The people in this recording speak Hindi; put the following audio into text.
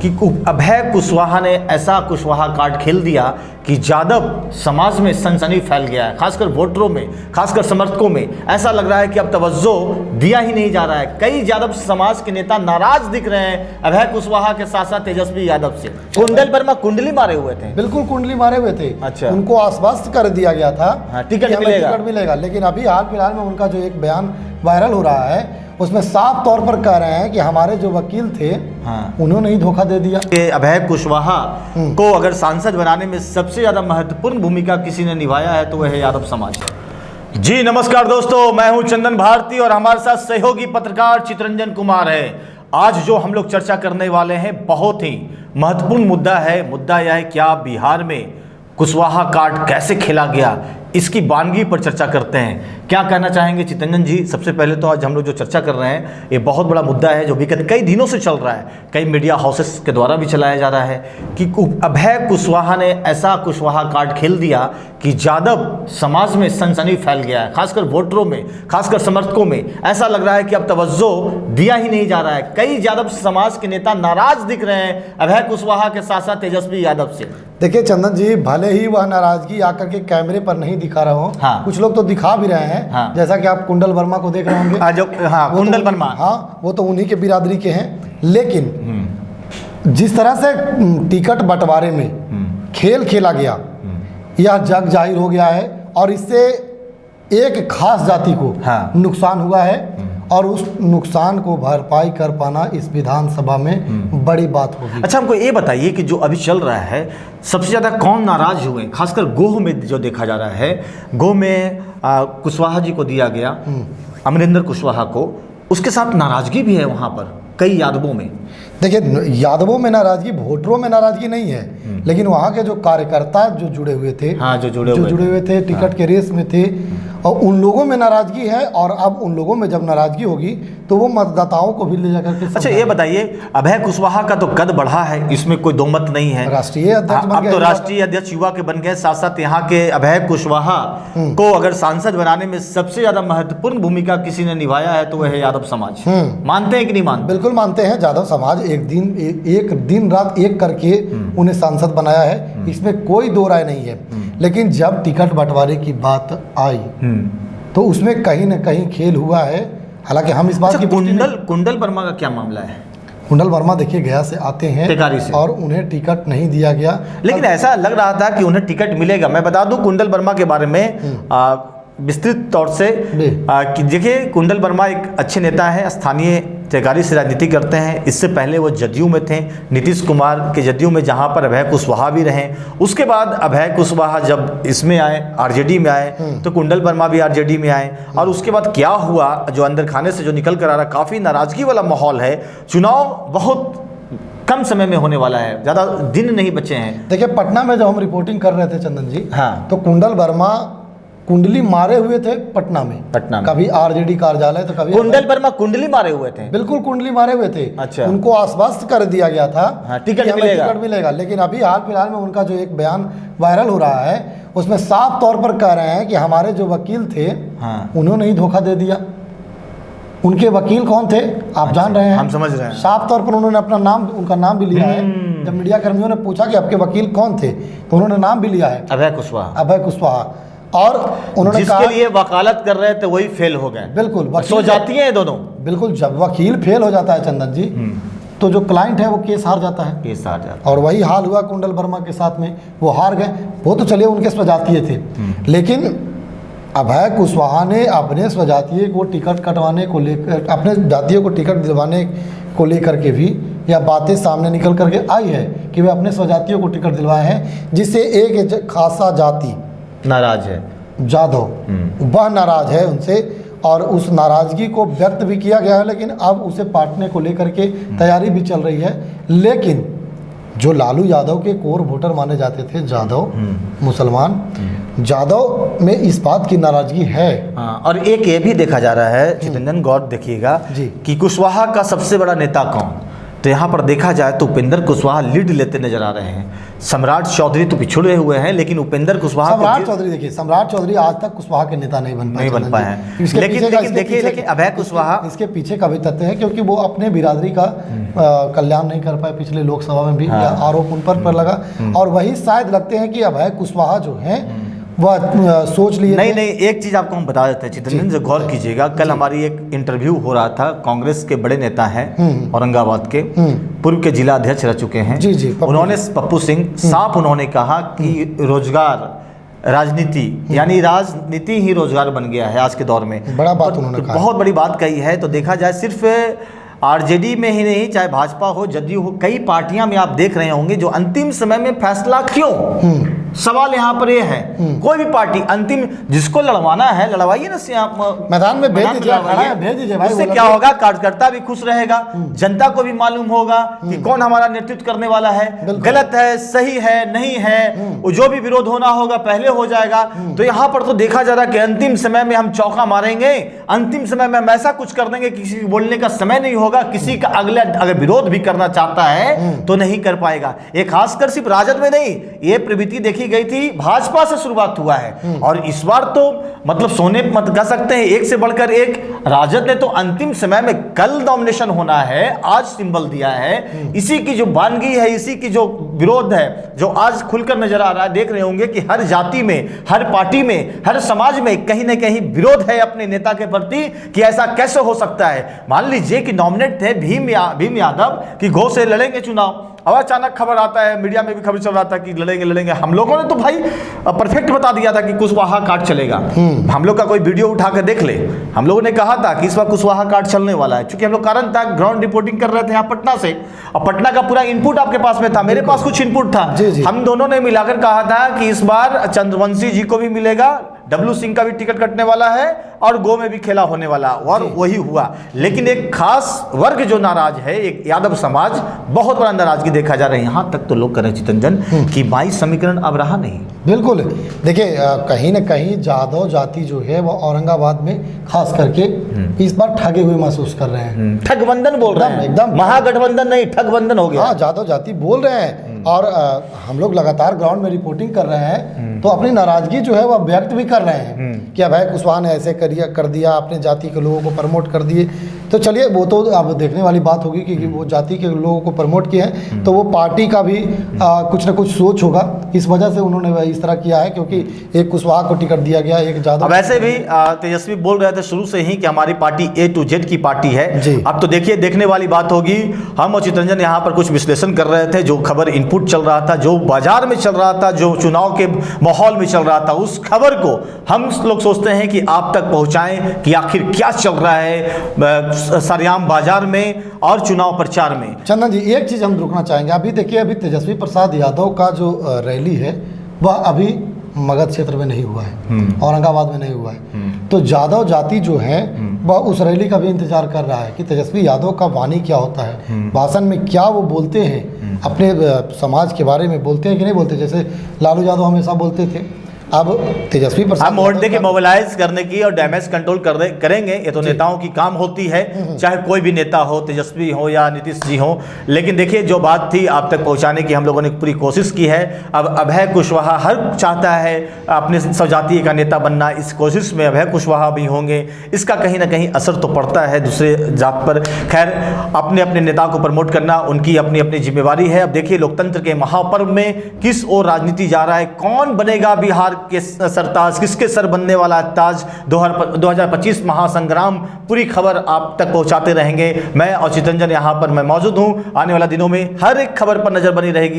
कि अभय कुशवाहा ने ऐसा कुशवाहा कार्ड खेल दिया कि यादव समाज में सनसनी फैल गया है, खासकर वोटरों में, खासकर समर्थकों में। ऐसा लग रहा है कि अब तवज्जो दिया ही नहीं जा रहा है। कई यादव समाज के नेता नाराज दिख रहे हैं अभय कुशवाहा के साथ साथ तेजस्वी यादव से। कुंडल वर्मा कुंडली मारे हुए थे, बिल्कुल कुंडली मारे हुए थे। अच्छा, उनको आश्वस्त कर दिया गया था टिकट मिलेगा, लेकिन अभी हाल फिलहाल में उनका जो एक बयान वायरल हो रहा है उसमें साफ तौर पर कह रहे हैं कि हमारे जो वकील थे उन्होंने ही धोखा दे दिया। अभय कुशवाहा को अगर सांसद बनाने में सबसे ज्यादा महत्वपूर्ण भूमिका किसी ने निभाया है तो वह है यादव समाज है। जी नमस्कार दोस्तों, मैं हूं चंदन भारती और हमारे साथ सहयोगी पत्रकार चितरंजन कुमार है। आज जो हम लोग चर्चा करने वाले हैं बहुत ही महत्वपूर्ण मुद्दा है। मुद्दा यह है क्या बिहार में कुशवाहा कार्ड कैसे खेला गया, इसकी वानगी पर चर्चा करते हैं। क्या कहना चाहेंगे चितरंजन जी? सबसे पहले तो आज हम लोग जो चर्चा कर रहे हैं ये बहुत बड़ा मुद्दा है जो विगत कई दिनों से चल रहा है, कई मीडिया हाउसेस के द्वारा भी चलाया जा रहा है कि अभय कुशवाहा ने ऐसा कुशवाहा कार्ड खेल दिया कि यादव समाज में सनसनी फैल गया है, खासकर वोटरों में, खासकर समर्थकों में। ऐसा लग रहा है कि अब तवज्जो दिया ही नहीं जा रहा है। कई यादव समाज के नेता नाराज दिख रहे हैं अभय कुशवाहा के साथ साथ तेजस्वी यादव से। देखिए चंदन जी, भले ही वह नाराजगी आकर के कैमरे पर नहीं दिखा रहा हो, कुछ लोग तो दिखा भी रहे हैं, जैसा कि आप कुंडल वर्मा को देख रहे होंगे। कुंडल वर्मा, वो तो उन्हीं के बिरादरी के हैं। लेकिन जिस तरह से टिकट बंटवारे में खेल खेला गया यह जग जाहिर हो गया है और इससे एक खास जाति को नुकसान हुआ है और उस नुकसान को भरपाई कर पाना इस विधानसभा में बड़ी बात होगी। अच्छा, हमको ये बताइए कि जो अभी चल रहा है सबसे ज़्यादा कौन नाराज हुए? खासकर गोह में जो देखा जा रहा है, गोह में कुशवाहा जी को दिया गया, अमरिंदर कुशवाहा को, उसके साथ नाराजगी भी है वहाँ पर कई यादवों में। देखिए यादवों में नाराजगी, वोटरों में नाराजगी नहीं है, लेकिन वहाँ के जो कार्यकर्ता जो जुड़े हुए थे, जो जुड़े हुए थे टिकट के रेस में थे, और उन लोगों में नाराजगी है। और अब उन लोगों में जब नाराजगी होगी तो वो मतदाताओं को भी ले जाकर के। अच्छा ये बताइए, अभय कुशवाहा का तो कद बढ़ा है, इसमें कोई दो मत नहीं है, राष्ट्रीय अध्यक्ष बन गए। अब तो राष्ट्रीय अध्यक्ष युवा के बन गए। साथ साथ यहाँ के अभय कुशवाहा को अगर सांसद बनाने में सबसे ज्यादा महत्वपूर्ण भूमिका किसी ने निभाया है तो वह है यादव समाज। मानते हैं कि नहीं मानते? बिल्कुल मानते हैं। यादव समाज एक दिन रात एक करके उन्हें सांसद बनाया है, इसमें कोई दो राय नहीं है। लेकिन जब टिकट बंटवारे की बात आई तो उसमें कहीं ना कहीं खेल हुआ है। हालांकि हम इस बात की कुंडल वर्मा का क्या मामला है? कुंडल वर्मा देखिए गया से आते हैं से और उन्हें टिकट नहीं दिया गया, लेकिन ऐसा लग रहा था कि उन्हें टिकट मिलेगा। मैं बता दूं कुंडल वर्मा के बारे में विस्तृत तौर से कि देखिए कुंडल वर्मा एक अच्छे नेता हैं, स्थानीय टेकारी से राजनीति करते हैं। इससे पहले वो जदयू में थे, नीतीश कुमार के जदयू में, जहां पर अभय कुशवाहा भी रहे। उसके बाद अभय कुशवाहा जब इसमें आए, आरजेडी में आए, तो कुंडल वर्मा भी आरजेडी में आए। और उसके बाद क्या हुआ, जो अंदर खाने से जो निकल कर आ रहा, काफ़ी नाराजगी वाला माहौल है। चुनाव बहुत कम समय में होने वाला है, ज़्यादा दिन नहीं बचे हैं। देखिए पटना में जब हम रिपोर्टिंग कर रहे थे चंदन जी, तो कुंडल वर्मा कुंडली मारे हुए थे पटना में, कभी आरजेडी कार्यालय तो कभी कुंडल वर्मा कुंडली मारे हुए थे। बिल्कुल कुंडली मारे हुए थे। अच्छा, उनको आश्वस्त कर दिया गया था टिकट मिलेगा, लेकिन अभी हाल फिलहाल में उनका जो एक बयान वायरल हो रहा है उसमें साफ तौर पर कह रहे हैं कि हमारे जो वकील थे उन्होंने ही धोखा दे दिया। उनके वकील कौन थे आप जान रहे हैं, हम समझ रहे हैं। साफ तौर पर उन्होंने अपना नाम, उनका नाम भी लिया है। जब मीडिया कर्मियों ने पूछा कि आपके वकील कौन थे तो उन्होंने नाम भी लिया है, अभय कुशवाहा। और उन्होंने जिसके लिए वकालत कर रहे थे वही फेल हो गए। बिल्कुल सो जाती है दोनों। बिल्कुल, जब वकील फेल हो जाता है चंदन जी तो जो क्लाइंट है वो केस हार जाता है। और वही हाल हुआ कुंडल वर्मा के साथ में, वो हार गए। वो तो चलिए उनके स्वजातीय थे, लेकिन अभय कुशवाहा ने अपने स्वजातीय को टिकट कटवाने को लेकर, अपने जातीय को टिकट दिलवाने को लेकर के भी यह बातें सामने निकल करके आई है कि वे अपने स्वजातियों को टिकट दिलवाए हैं, जिससे एक खासा जाति नाराज है, जाधव, वह नाराज है उनसे। और उस नाराजगी को व्यक्त भी किया गया है, लेकिन अब उसे पाटने को लेकर के तैयारी भी चल रही है। लेकिन जो लालू यादव के कोर वोटर माने जाते थे, जाधव मुसलमान, जाधव में इस बात की नाराजगी है। और एक ये भी देखा जा रहा है चितरंजन, गौर देखिएगा कि कुशवाहा का सबसे बड़ा नेता कौन? तो यहाँ पर देखा जाए तो उपेंद्र कुशवाहा लीड लेते नजर आ रहे हैं। सम्राट चौधरी तो पिछड़े हुए हैं, लेकिन उपेंद्र कुशवाहा सम्राट चौधरी देखिए, सम्राट चौधरी आज तक कुशवाहा के नेता नहीं बन पाए हैं। लेकिन अभय कुशवाहा इसके पीछे का भी तथ्य है, क्योंकि वो अपने बिरादरी का कल्याण नहीं कर पाए पिछले लोकसभा में भी, आरोप उन पर लगा। और वही शायद लगते हैं कि अभय कुशवाहा जो है वह सोच लिए नहीं, एक चीज आपको हम बता देते हैं चितरंजन, जो गौर कीजिएगा, कल हमारी एक इंटरव्यू हो रहा था, कांग्रेस के बड़े नेता हैं औरंगाबाद के, पूर्व के जिला अध्यक्ष रह चुके हैं, जी उन्होंने, पप्पू सिंह, साफ उन्होंने कहा कि रोजगार राजनीति, यानी राजनीति ही रोजगार बन गया है आज के दौर में। बड़ा बात उन्होंने कहा, बहुत बड़ी बात कही है। तो देखा जाए सिर्फ आरजेडी में ही नहीं, चाहे भाजपा हो, जदयू हो, कई पार्टियां में आप देख रहे होंगे जो अंतिम समय में फैसला क्यों, सवाल यहाँ पर ये है, कोई भी पार्टी अंतिम जिसको लड़वाना है लड़वाइए ना, मैदान में भेज दीजिए भाई, उससे क्या होगा, कार्यकर्ता भी खुश रहेगा, जनता को भी मालूम होगा कि कौन हमारा नेतृत्व करने वाला है, गलत है, सही है, नहीं है, जो भी विरोध होना होगा पहले हो जाएगा। तो यहाँ पर तो देखा जा रहा है कि अंतिम समय में हम चौका मारेंगे, अंतिम समय में हम ऐसा कुछ कर देंगे किसी को बोलने का समय नहीं होगा, किसी का अगर विरोध भी करना चाहता है तो नहीं कर पाएगा। ये खासकर सिर्फ राजद में नहीं, ये प्रवृत्ति देखी गई थी, भाजपा से शुरुआत हुआ है, और इस बार तो मतलब सोने मत कह सकते हैं, एक से बढ़कर एक। राजद ने तो अंतिम समय में कल नॉमिनेशन होना है, आज सिंबल दिया है, इसी की जो बानगी है, इसी की जो विरोध है, जो आज खुलकर नजर आ रहा है। देख रहे होंगे कि हर जाति में, हर पार्टी में, हर समाज में कहीं ना कहीं विरोध है अपने नेता के प्रति कि ऐसा कैसे हो सकता है। मान लीजिए कि नॉमिनेट थे भीम यादव कि घो से लड़ेंगे चुनाव, अब अचानक खबर आता है, मीडिया में भी खबर चल रहा था कि लड़ेंगे। हम लोगों ने तो भाई परफेक्ट बता दिया था कि कुशवाहा कार्ड चलेगा। हम लोग का कोई वीडियो उठा कर देख ले, हम लोगों ने कहा था कि इस बार कुशवाहा कार्ड चलने वाला है, क्योंकि हम लोग कारण था, ग्राउंड रिपोर्टिंग कर रहे थे यहाँ पटना से, और पटना का पूरा इनपुट आपके पास में था, मेरे पास कुछ इनपुट था। हम दोनों ने मिलाकर कहा था कि इस बार चंद्रवंशी जी को भी मिलेगा, डब्लू सिंह का भी टिकट कटने वाला है, और गो में भी खेला होने वाला, और वही हुआ। लेकिन एक खास वर्ग जो नाराज है, एक यादव समाज, बहुत बड़ा नाराजगी देखा जा रहा है। यहाँ तक तो लोग कह रहे हैं चितरंजन कि 22 समीकरण अब रहा नहीं। बिल्कुल, देखिए कहीं ना कहीं यादव जाति जो है वो औरंगाबाद में खास करके इस बार ठगे हुए महसूस कर रहे हैं। ठगबंधन बोल रहे हैं, एकदम महागठबंधन नहीं, ठगबंधन हो गया। हाँ, यादव जाति बोल रहे हैं, और हम लोग लगातार ग्राउंड में रिपोर्टिंग कर रहे हैं, तो अपनी नाराजगी जो है वह व्यक्त भी कर रहे हैं कि अभय कुशवाहा ने ऐसे कर दिया, अपने जाति के लोगों को प्रमोट कर दिए। तो चलिए, वो तो अब देखने वाली बात होगी कि वो जाति के लोगों को प्रमोट किए हैं, तो वो पार्टी का भी कुछ ना कुछ सोच होगा, इस वजह से उन्होंने इस तरह किया है, क्योंकि एक कुशवाहा को टिकट दिया गया, एक यादव। वैसे भी तेजस्वी बोल रहे थे शुरू से ही कि हमारी पार्टी A to Z की पार्टी है। अब तो देखिए, देखने वाली बात होगी। हम और चितरंजन यहाँ पर कुछ विश्लेषण कर रहे थे, जो खबर इनपुट चल रहा था, जो बाजार में चल रहा था, जो चुनाव के माहौल में चल रहा था, उस खबर को हम लोग सोचते हैं कि आप तक पहुंचाएं कि आखिर क्या चल रहा है सरेआम बाजार में और चुनाव प्रचार में। चंदन जी, एक चीज हम रुकना चाहेंगे। अभी देखिए, अभी तेजस्वी प्रसाद यादव का जो रैली है वह अभी मगध क्षेत्र में नहीं हुआ है, औरंगाबाद में नहीं हुआ है। तो यादव जाति जो है वह उस रैली का भी इंतजार कर रहा है कि तेजस्वी यादव का वाणी क्या होता है, भाषण में क्या वो बोलते हैं, अपने समाज के बारे में बोलते हैं कि नहीं बोलते। जैसे लालू यादव हमेशा बोलते थे, अब तेजस्वी प्रसाद हम वोट देके मोबिलाइज करने की और डैमेज कंट्रोल करेंगे, ये तो नेताओं की काम होती है, चाहे कोई भी नेता हो, तेजस्वी हो या नीतीश जी हो। लेकिन देखिए, जो बात थी आप तक पहुंचाने की हम लोगों ने पूरी कोशिश की है। अब अभय कुशवाहा हर चाहता है अपने स्वजातीय का नेता बनना, इस कोशिश में अभय कुशवाहा भी होंगे। इसका कहीं ना कहीं असर तो पड़ता है दूसरे जात पर। खैर, अपने अपने नेता को प्रमोट करना उनकी अपनी अपनी जिम्मेवारी है। अब देखिए, लोकतंत्र के महापर्व में किस ओर राजनीति जा रहा है, कौन बनेगा बिहार के सरताज, किसके सर बनने वाला ताज। 2025 महासंग्राम, पूरी खबर आप तक पहुंचाते रहेंगे। मैं और चितरंजन यहाँ पर मैं मौजूद हूँ। आने वाले दिनों में हर एक खबर पर नजर बनी रहेगी।